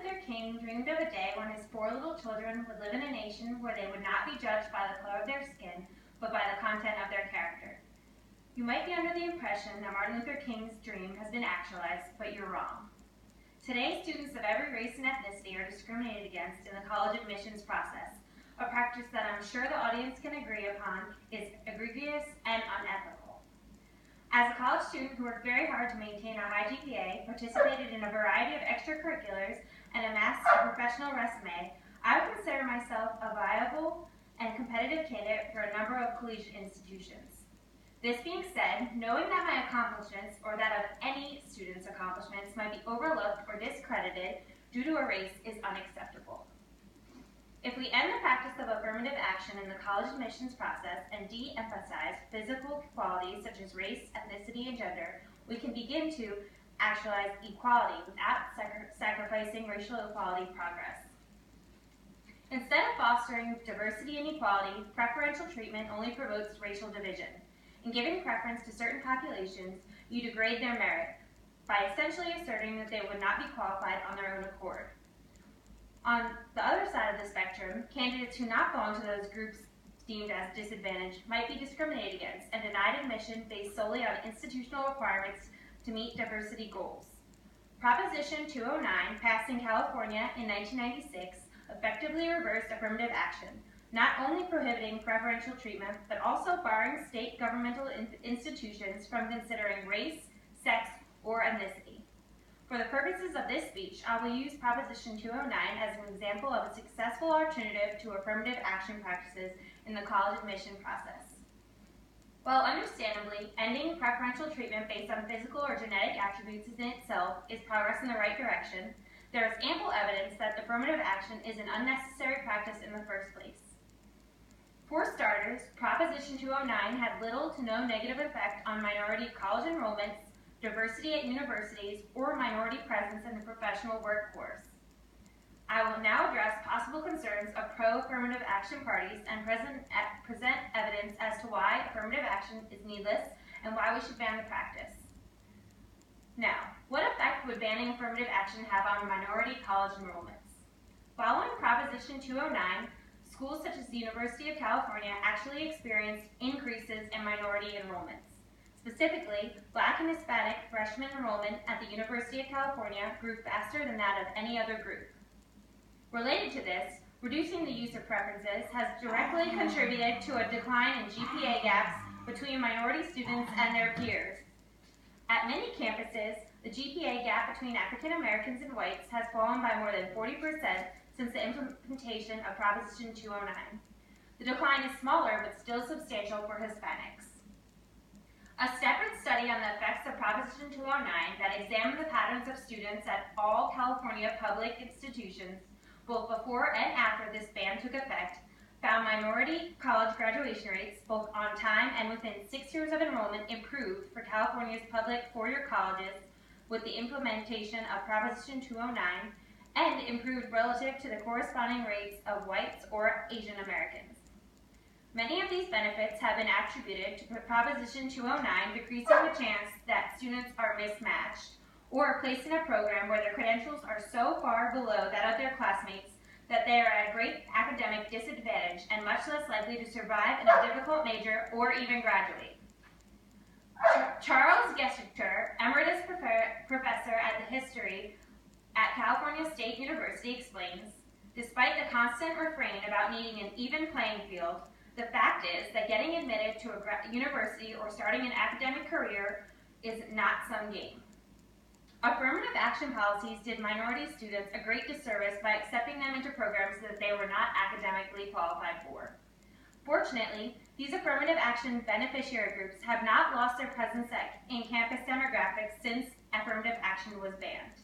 Luther King dreamed of a day when his 4 little children would live in a nation where they would not be judged by the color of their skin, but by the content of their character. You might be under the impression that Martin Luther King's dream has been actualized, but you're wrong. Today, students of every race and ethnicity are discriminated against in the college admissions process, a practice that I'm sure the audience can agree upon is egregious and unethical. As a college student who worked very hard to maintain a high GPA, participated in a variety of extracurriculars, and amassed a professional resume, I would consider myself a viable and competitive candidate for a number of collegiate institutions. This being said, knowing that my accomplishments, or that of any student's accomplishments, might be overlooked or discredited due to a race is unacceptable. If we end the practice of affirmative action in the college admissions process and de-emphasize physical qualities such as race, ethnicity, and gender, we can begin to actualize equality without sacrificing racial equality progress. Instead of fostering diversity and equality, preferential treatment only promotes racial division. In giving preference to certain populations, you degrade their merit by essentially asserting that they would not be qualified on their own accord. On the other side of the spectrum, candidates who not belong to those groups deemed as disadvantaged might be discriminated against and denied admission based solely on institutional requirements to meet diversity goals. Proposition 209, passed in California in 1996, effectively reversed affirmative action, not only prohibiting preferential treatment, but also barring state governmental institutions from considering race, sex, or ethnicity. For the purposes of this speech, I will use Proposition 209 as an example of a successful alternative to affirmative action practices in the college admission process. While understandably, ending preferential treatment based on physical or genetic attributes in itself is progress in the right direction, there is ample evidence that affirmative action is an unnecessary practice in the first place. For starters, Proposition 209 had little to no negative effect on minority college enrollments, diversity at universities, or minority presence in the professional workforce. I will now address possible concerns of pro-affirmative action parties and present evidence as to why affirmative action is needless and why we should ban the practice. Now, what effect would banning affirmative action have on minority college enrollments? Following Proposition 209, schools such as the University of California actually experienced increases in minority enrollments. Specifically, Black and Hispanic freshman enrollment at the University of California grew faster than that of any other group. Related to this, reducing the use of preferences has directly contributed to a decline in GPA gaps between minority students and their peers. At many campuses, the GPA gap between African Americans and whites has fallen by more than 40% since the implementation of Proposition 209. The decline is smaller but still substantial for Hispanics. A separate study on the effects of Proposition 209 that examined the patterns of students at all California public institutions, both before and after this ban took effect, found minority college graduation rates, both on time and within 6 years of enrollment, improved for California's public four-year colleges with the implementation of Proposition 209, and improved relative to the corresponding rates of whites or Asian Americans. Many of these benefits have been attributed to Proposition 209 decreasing the chance that students are mismatched or placed in a program where their credentials are so far below that of their classmates that they are at great academic disadvantage and much less likely to survive in a difficult major or even graduate. Charles Geschter, Emeritus Professor at the History at California State University, explains, despite the constant refrain about needing an even playing field, the fact is that getting admitted to a university or starting an academic career is not some game. Affirmative action policies did minority students a great disservice by accepting them into programs that they were not academically qualified for. Fortunately, these affirmative action beneficiary groups have not lost their presence in campus demographics since affirmative action was banned.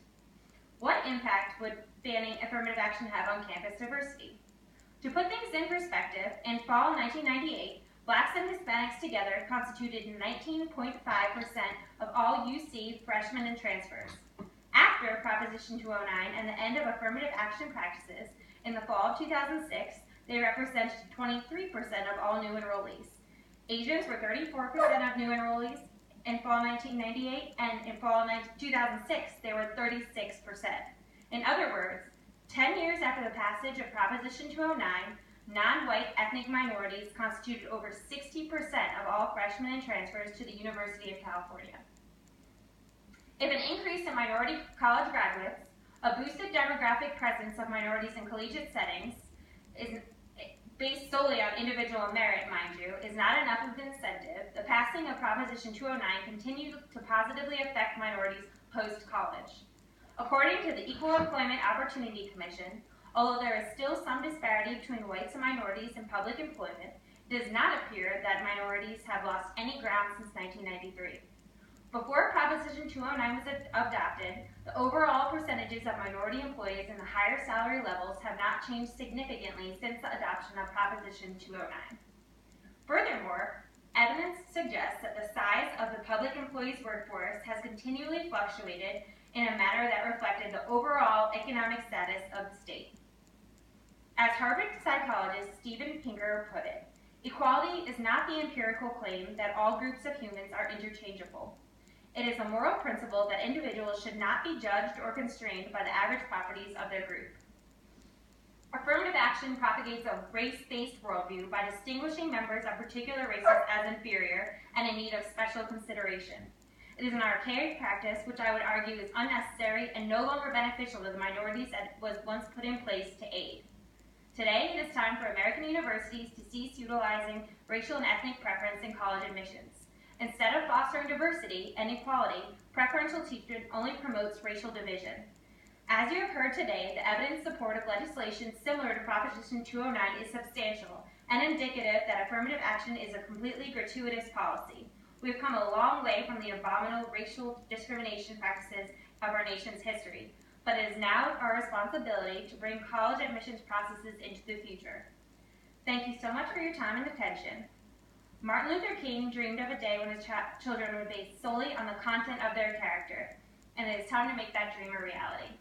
What impact would banning affirmative action have on campus diversity? To put things in perspective, in fall 1998, Blacks and Hispanics together constituted 19.5% of all UC freshmen and transfers. After Proposition 209 and the end of affirmative action practices, in the fall of 2006, they represented 23% of all new enrollees. Asians were 34% of new enrollees in fall 1998, and in fall 2006, they were 36%. In other words, 10 years after the passage of Proposition 209, non-white ethnic minorities constituted over 60% of all freshmen and transfers to the University of California. If an increase in minority college graduates, a boosted demographic presence of minorities in collegiate settings, is based solely on individual merit, mind you, is not enough of an incentive, the passing of Proposition 209 continued to positively affect minorities post-college. According to the Equal Employment Opportunity Commission, although there is still some disparity between whites and minorities in public employment, it does not appear that minorities have lost any ground since 1993. Before Proposition 209 was adopted, the overall percentages of minority employees in the higher salary levels have not changed significantly since the adoption of Proposition 209. Furthermore, evidence suggests that the size of the public employees workforce has continually fluctuated in a manner that reflected the overall economic status of the state. As Harvard psychologist Steven Pinker put it, equality is not the empirical claim that all groups of humans are interchangeable. It is a moral principle that individuals should not be judged or constrained by the average properties of their group. Affirmative action propagates a race-based worldview by distinguishing members of particular races as inferior and in need of special consideration. It is an archaic practice which I would argue is unnecessary and no longer beneficial to the minorities that was once put in place to aid. Today, it is time for American universities to cease utilizing racial and ethnic preference in college admissions. Instead of fostering diversity and equality, preferential treatment only promotes racial division. As you have heard today, the evidence support of legislation similar to Proposition 209 is substantial and indicative that affirmative action is a completely gratuitous policy. We have come a long way from the abominable racial discrimination practices of our nation's history, but it is now our responsibility to bring college admissions processes into the future. Thank you so much for your time and attention. Martin Luther King dreamed of a day when his children were based solely on the content of their character, and it is time to make that dream a reality.